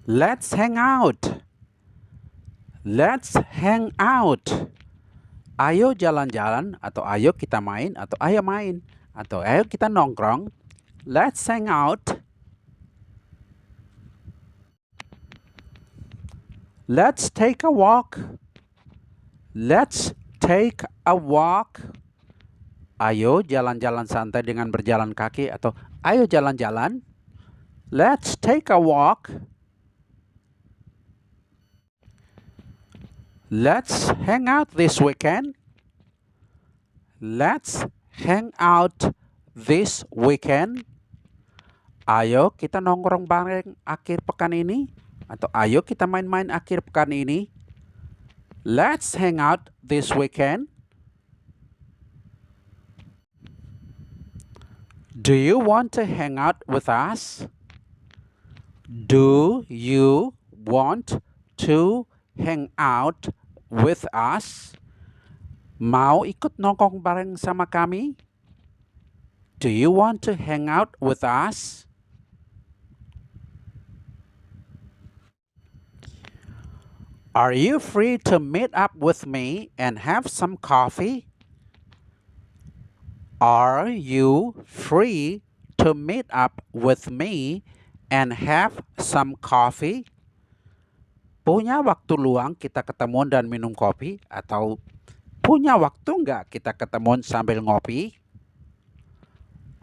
Let's hang out. Let's hang out. Ayo jalan-jalan atau ayo kita main atau ayo main atau ayo kita nongkrong. Let's hang out. Let's take a walk. Let's take a walk. Ayo jalan-jalan santai dengan berjalan kaki atau ayo jalan-jalan. Let's take a walk. Let's hang out this weekend. Let's hang out this weekend. Ayo kita nongkrong bareng akhir pekan ini. Atau ayo kita main-main akhir pekan ini. Let's hang out this weekend. Do you want to hang out with us? Do you want to hang out with us? Mau ikut nongkrong bareng sama kami? Do you want to hang out with us? Are you free to meet up with me and have some coffee? Are you free to meet up with me and have some coffee? Punya waktu luang kita ketemuan dan minum kopi? Atau punya waktu nggak kita ketemuan sambil ngopi?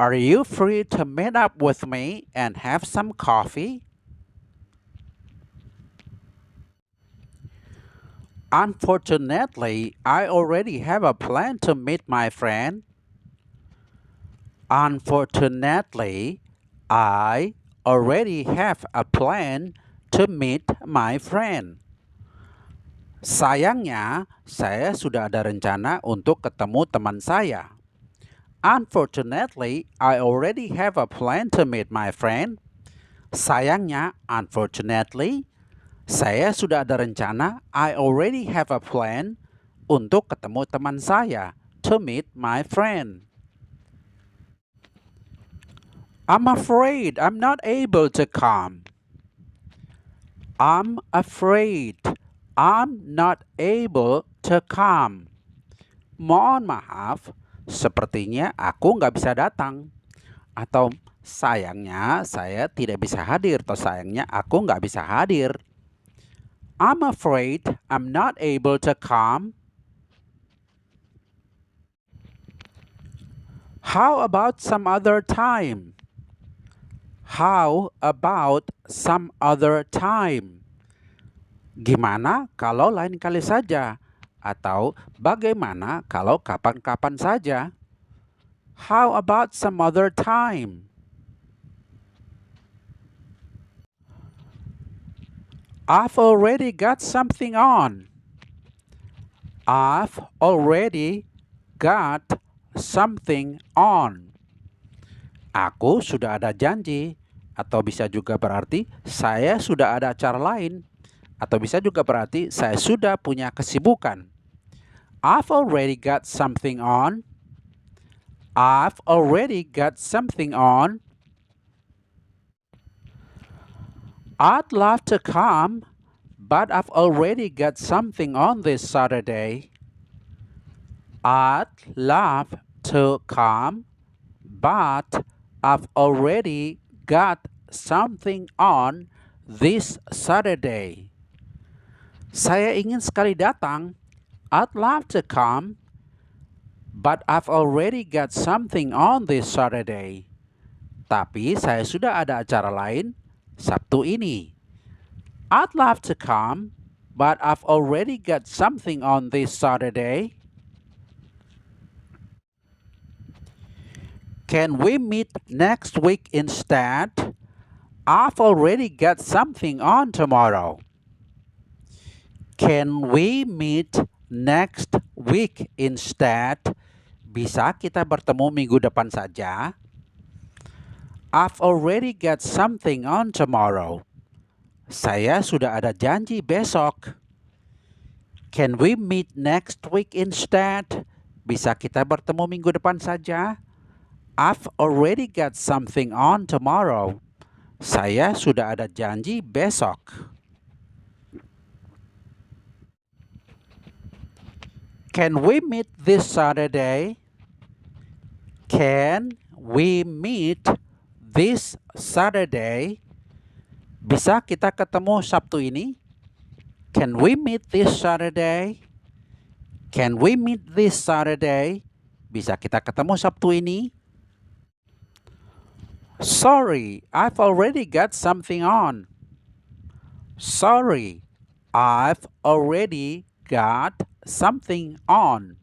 Are you free to meet up with me and have some coffee? Unfortunately, I already have a plan to meet my friend. Unfortunately, I already have a plan to meet my friend. Sayangnya, saya sudah ada rencana untuk ketemu teman saya. Unfortunately, I already have a plan to meet my friend. Sayangnya, unfortunately, saya sudah ada rencana. I already have a plan untuk ketemu teman saya. To meet my friend. I'm afraid I'm not able to come. I'm afraid I'm not able to come. Mohon maaf, sepertinya aku nggak bisa datang. Atau sayangnya saya tidak bisa hadir. Atau sayangnya aku nggak bisa hadir. I'm afraid I'm not able to come. How about some other time? How about some other time? Gimana kalau lain kali saja? Atau bagaimana kalau kapan-kapan saja? How about some other time? I've already got something on. I've already got something on. Aku sudah ada janji. Atau bisa juga berarti saya sudah ada acara lain. Atau bisa juga berarti saya sudah punya kesibukan. I've already got something on. I've already got something on. I'd love to come, but I've already got something on this Saturday. I'd love to come, but I've already got something on this Saturday. Saya ingin sekali datang. I'd love to come, but I've already got something on this Saturday. Tapi saya sudah ada acara lain Sabtu ini. I'd love to come, but I've already got something on this Saturday. Can we meet next week instead? I've already got something on tomorrow. Can we meet next week instead? Bisa kita bertemu minggu depan saja? I've already got something on tomorrow. Saya sudah ada janji besok. Can we meet next week instead? Bisa kita bertemu minggu depan saja? I've already got something on tomorrow. Saya sudah ada janji besok. Can we meet this Saturday? Can we meet this Saturday? Bisa kita ketemu Sabtu ini? Can we meet this Saturday? Can we meet this Saturday? Bisa kita ketemu Sabtu ini? Sorry, I've already got something on. Sorry, I've already got something on.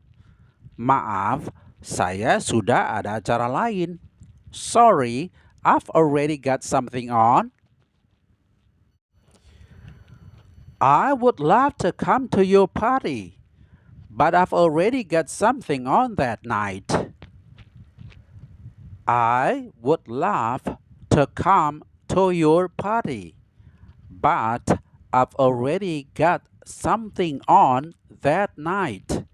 Maaf, saya sudah ada acara lain. Sorry, I've already got something on. I would love to come to your party, but I've already got something on that night. I would love to come to your party, but I've already got something on that night.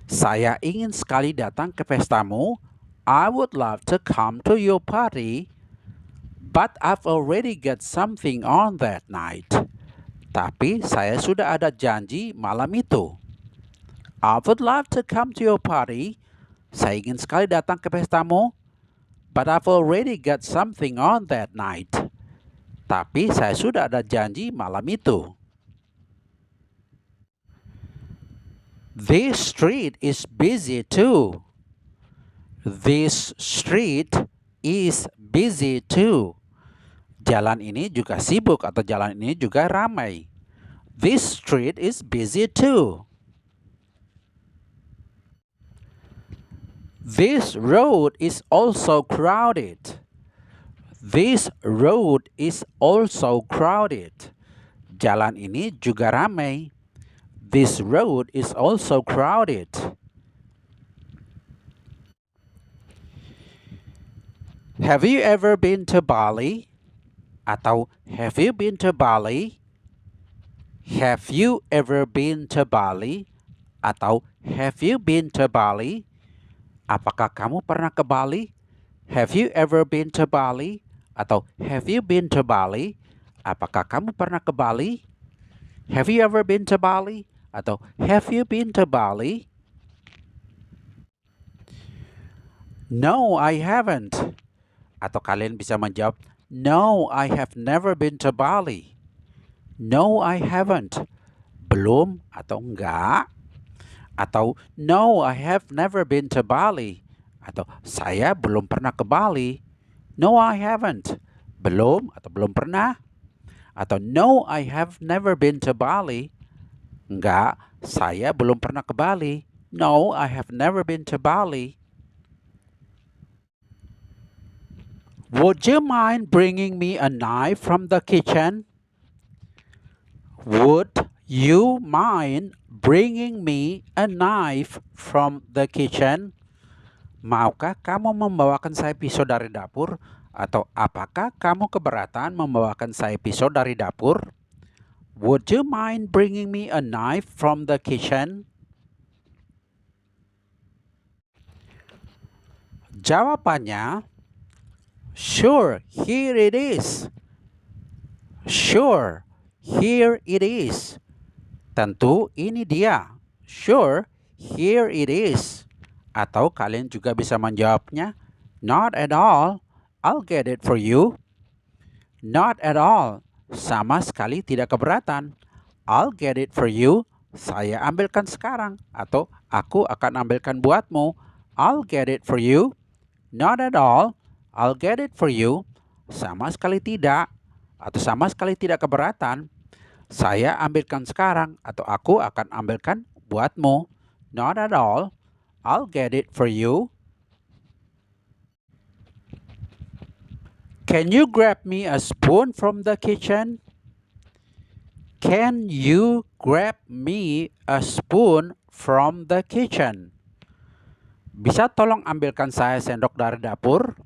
Saya ingin sekali datang ke pestamu. I would love to come to your party, but I've already got something on that night. Tapi saya sudah ada janji malam itu. I would love to come to your party. Saya ingin sekali datang ke pestamu, but I've already got something on that night. Tapi saya sudah ada janji malam itu. This street is busy too. This street is busy too. Jalan ini juga sibuk atau jalan ini juga ramai. This street is busy too. This road is also crowded. This road is also crowded. Jalan ini juga ramai. This road is also crowded. Have you ever been to Bali? Atau have you been to Bali? Have you ever been to Bali? Atau have you been to Bali? Apakah kamu pernah ke Bali? Have you ever been to Bali? Atau have you been to Bali? Apakah kamu pernah ke Bali? Have you ever been to Bali? Atau have you been to Bali? No, I haven't. Atau kalian bisa menjawab, no, I have never been to Bali. No, I haven't. Belum atau enggak. Atau no, I have never been to Bali. Atau saya belum pernah ke Bali. No, I haven't. Belum atau belum pernah. Atau no, I have never been to Bali. Enggak, saya belum pernah ke Bali. No, I have never been to Bali. Would you mind bringing me a knife from the kitchen? Would you mind bringing me a knife from the kitchen? Maukah kamu membawakan saya pisau dari dapur? Atau apakah kamu keberatan membawakan saya pisau dari dapur? Would you mind bringing me a knife from the kitchen? Jawabannya, sure, here it is. Sure, here it is. Tentu ini dia. Sure, here it is. Atau kalian juga bisa menjawabnya, not at all. I'll get it for you. Not at all. Sama sekali tidak keberatan. I'll get it for you. Saya ambilkan sekarang. Atau aku akan ambilkan buatmu. I'll get it for you. Not at all. I'll get it for you. Sama sekali tidak. Atau sama sekali tidak keberatan. Saya ambilkan sekarang. Atau aku akan ambilkan buatmu. Not at all. I'll get it for you. Can you grab me a spoon from the kitchen? Can you grab me a spoon from the kitchen? Bisa tolong ambilkan saya sendok dari dapur?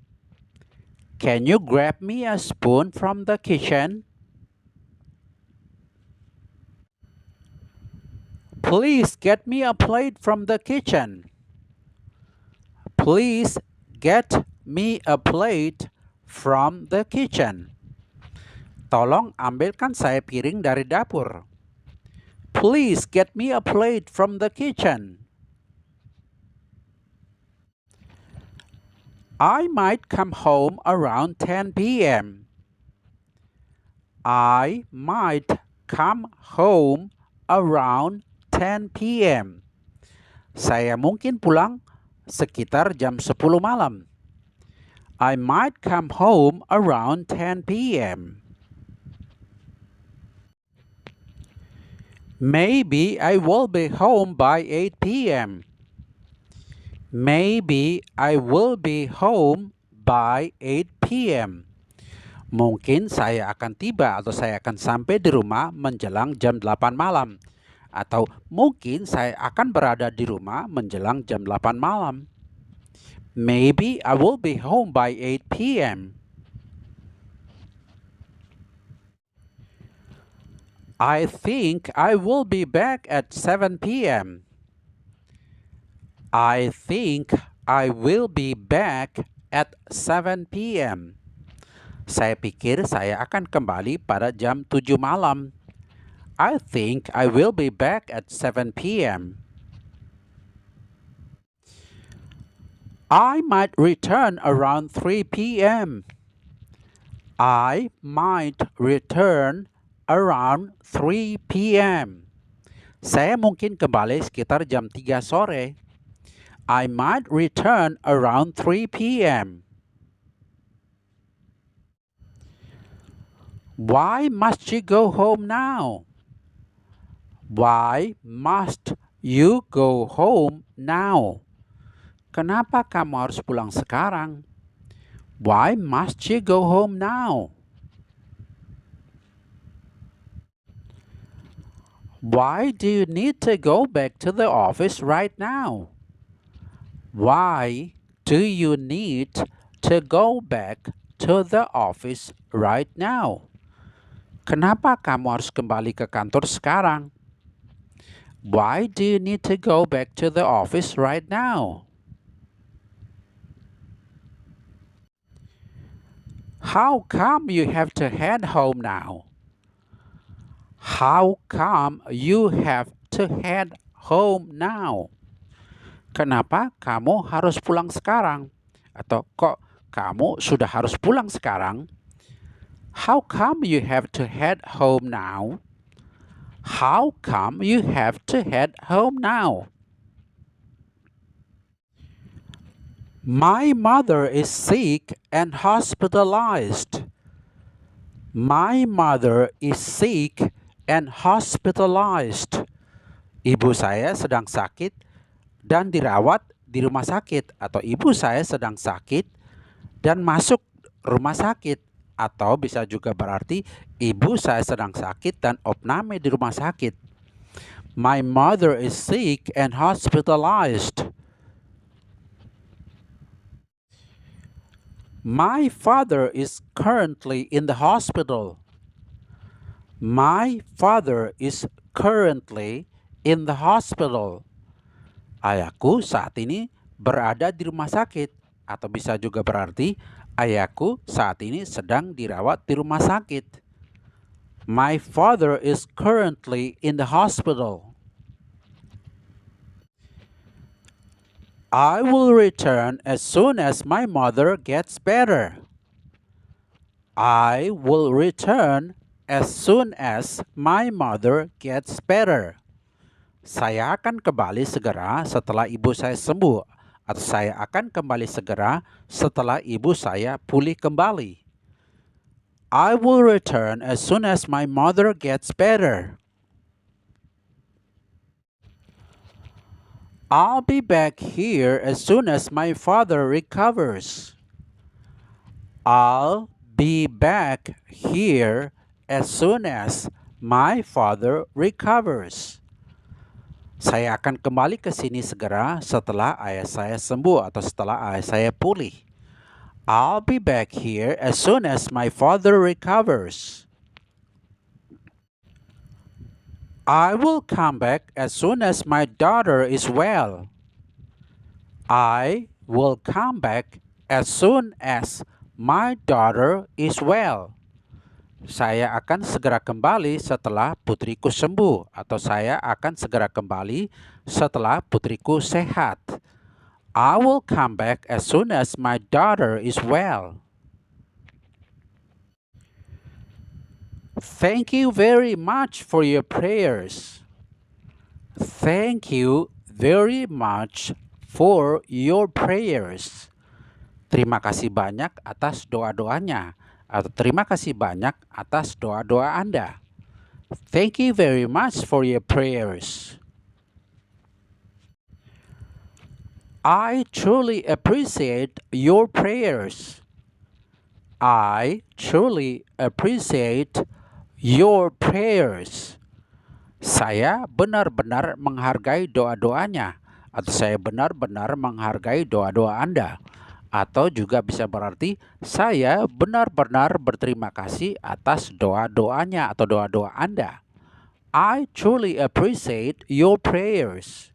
Can you grab me a spoon from the kitchen? Please get me a plate from the kitchen. Please get me a plate from the kitchen. Tolong ambilkan saya piring dari dapur. Please get me a plate from the kitchen. I might come home around 10 p.m. I might come home around 10 p.m. Saya mungkin pulang sekitar jam 10 malam. I might come home around 10 p.m. Maybe I will be home by 8 p.m. Maybe I will be home by 8 p.m. Mungkin saya akan tiba atau saya akan sampai di rumah menjelang jam 8 malam. Atau mungkin saya akan berada di rumah menjelang jam 8 malam. Maybe I will be home by 8 p.m. I think I will be back at 7 p.m. I think I will be back at 7 p.m. Saya pikir saya akan kembali pada jam 7 malam. I think I will be back at 7 p.m. I might return around 3 p.m. I might return around 3 p.m. Saya mungkin kembali sekitar jam 3 sore. I might return around 3 p.m. Why must you go home now? Why must you go home now? Kenapa kamu harus pulang sekarang? Why must you go home now? Why do you need to go back to the office right now? Why do you need to go back to the office right now? Kenapa kamu harus kembali ke kantor sekarang? Why do you need to go back to the office right now? How come you have to head home now? How come you have to head home now? Kenapa kamu harus pulang sekarang? Atau kok kamu sudah harus pulang sekarang? How come you have to head home now? How come you have to head home now? My mother is sick and hospitalized. My mother is sick and hospitalized. Ibu saya sedang sakit dan dirawat di rumah sakit. Atau ibu saya sedang sakit dan masuk rumah sakit. Atau bisa juga berarti ibu saya sedang sakit dan opname di rumah sakit. My mother is sick and hospitalized. My father is currently in the hospital. My father is currently in the hospital. Ayahku saat ini berada di rumah sakit. Atau bisa juga berarti ayahku saat ini sedang dirawat di rumah sakit. My father is currently in the hospital. I will return as soon as my mother gets better. I will return as soon as my mother gets better. Saya akan kembali segera setelah ibu saya sembuh. Atau saya akan kembali segera setelah ibu saya pulih kembali. I will return as soon as my mother gets better. I'll be back here as soon as my father recovers. I'll be back here as soon as my father recovers. Saya akan kembali ke sini segera setelah ayah saya sembuh atau setelah ayah saya pulih. I'll be back here as soon as my father recovers. I will come back as soon as my daughter is well. I will come back as soon as my daughter is well. Saya akan segera kembali setelah putriku sembuh, atau saya akan segera kembali setelah putriku sehat. I will come back as soon as my daughter is well. Thank you very much for your prayers. Thank you very much for your prayers. Terima kasih banyak atas doa-doanya, atau terima kasih banyak atas doa-doa Anda. Thank you very much for your prayers. I truly appreciate your prayers. I truly appreciate your prayers. Saya benar-benar menghargai doa-doanya, atau saya benar-benar menghargai doa-doa Anda. Atau juga bisa berarti saya benar-benar berterima kasih atas doa-doanya atau doa-doa Anda. I truly appreciate your prayers.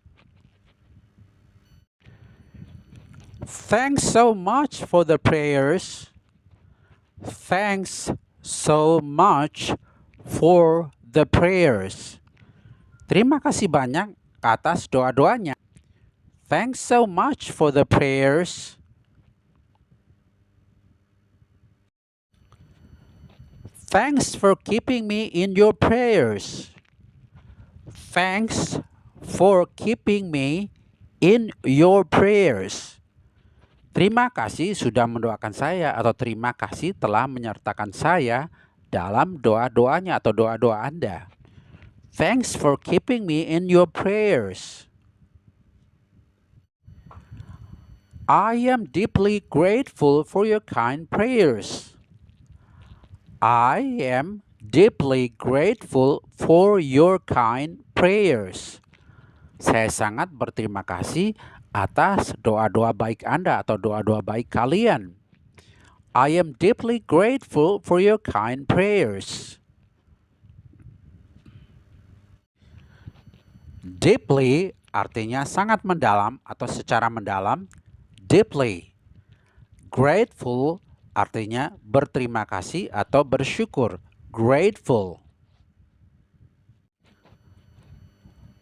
Thanks so much for the prayers. Thanks so much for the prayers. Terima kasih banyak atas doa-doanya. Thanks so much for the prayers. Thanks for keeping me in your prayers. Thanks for keeping me in your prayers. Terima kasih sudah mendoakan saya, atau terima kasih telah menyertakan saya dalam doa-doanya atau doa-doa Anda. Thanks for keeping me in your prayers. I am deeply grateful for your kind prayers. I am deeply grateful for your kind prayers. Saya sangat berterima kasih atas doa-doa baik Anda atau doa-doa baik kalian. I am deeply grateful for your kind prayers. Deeply artinya sangat mendalam atau secara mendalam. Deeply. Grateful artinya berterima kasih atau bersyukur. Grateful.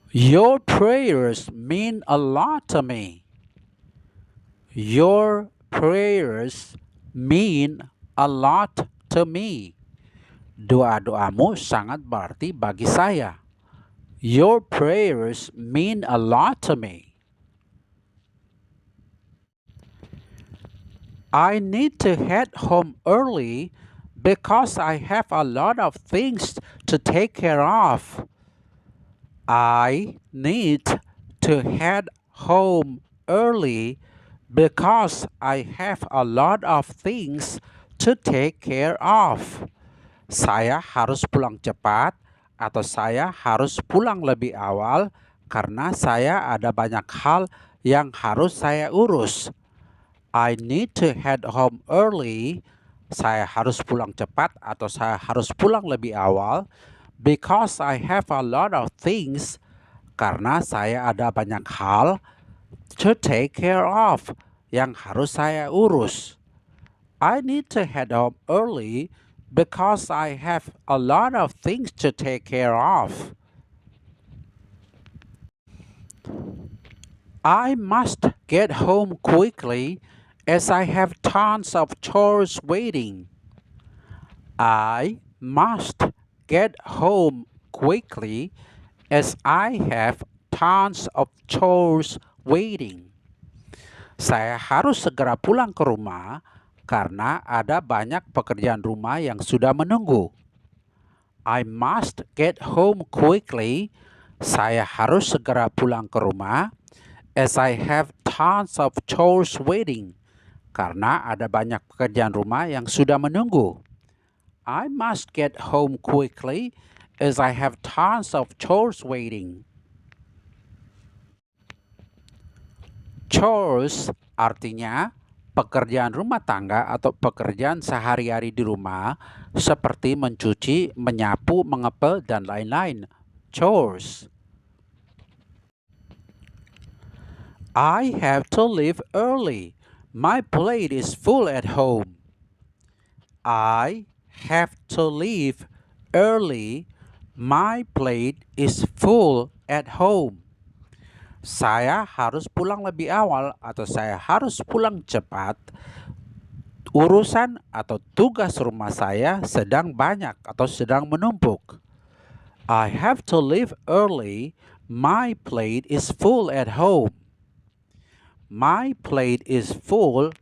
Your prayers mean a lot to me. Your prayers mean a lot to me. Doa-doamu sangat berarti bagi saya. Your prayers mean a lot to me. I need to head home early because I have a lot of things to take care of. I need to head home early because I have a lot of things to take care of. Saya harus pulang cepat, atau saya harus pulang lebih awal karena saya ada banyak hal yang harus saya urus. I need to head home early. Saya harus pulang cepat atau saya harus pulang lebih awal because I have a lot of things, karena saya ada banyak hal to take care of, yang harus saya urus. I need to head home early because I have a lot of things to take care of. I must get home quickly as I have tons of chores waiting. I must get home quickly as I have tons of chores waiting. Saya harus segera pulang ke rumah karena ada banyak pekerjaan rumah yang sudah menunggu. I must get home quickly. Saya harus segera pulang ke rumah as I have tons of chores waiting. Karena ada banyak pekerjaan rumah yang sudah menunggu. I must get home quickly as I have tons of chores waiting. Chores artinya pekerjaan rumah tangga atau pekerjaan sehari-hari di rumah seperti mencuci, menyapu, mengepel, dan lain-lain. Chores. I have to leave early. My plate is full at home. I have to leave early. My plate is full at home. Saya harus pulang lebih awal atau saya harus pulang cepat. Urusan atau tugas rumah saya sedang banyak atau sedang menumpuk. I have to leave early. My plate is full at home. My plate is full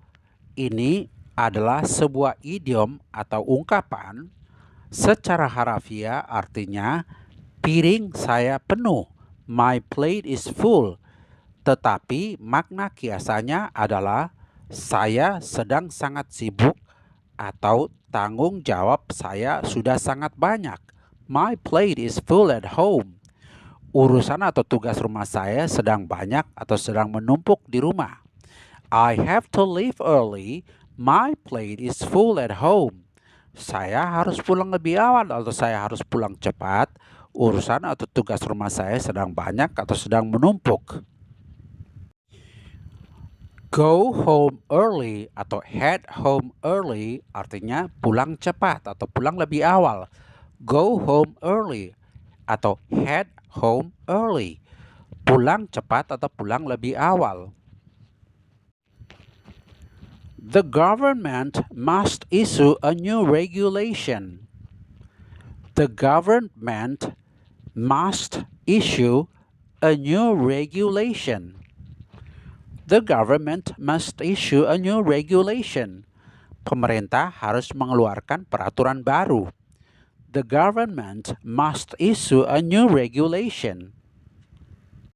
ini adalah sebuah idiom atau ungkapan. Secara harafiah artinya piring saya penuh. My plate is full. Tetapi makna kiasannya adalah saya sedang sangat sibuk atau tanggung jawab saya sudah sangat banyak. My plate is full at home. Urusan atau tugas rumah saya sedang banyak atau sedang menumpuk di rumah. I have to leave early. My plate is full at home. Saya harus pulang lebih awal atau saya harus pulang cepat. Urusan atau tugas rumah saya sedang banyak atau sedang menumpuk. Go home early atau head home early artinya pulang cepat atau pulang lebih awal. Go home early atau head home early. Pulang cepat atau pulang lebih awal. The government must issue a new regulation. The government must issue a new regulation. The government must issue a new regulation. Pemerintah harus mengeluarkan peraturan baru. The government must issue a new regulation.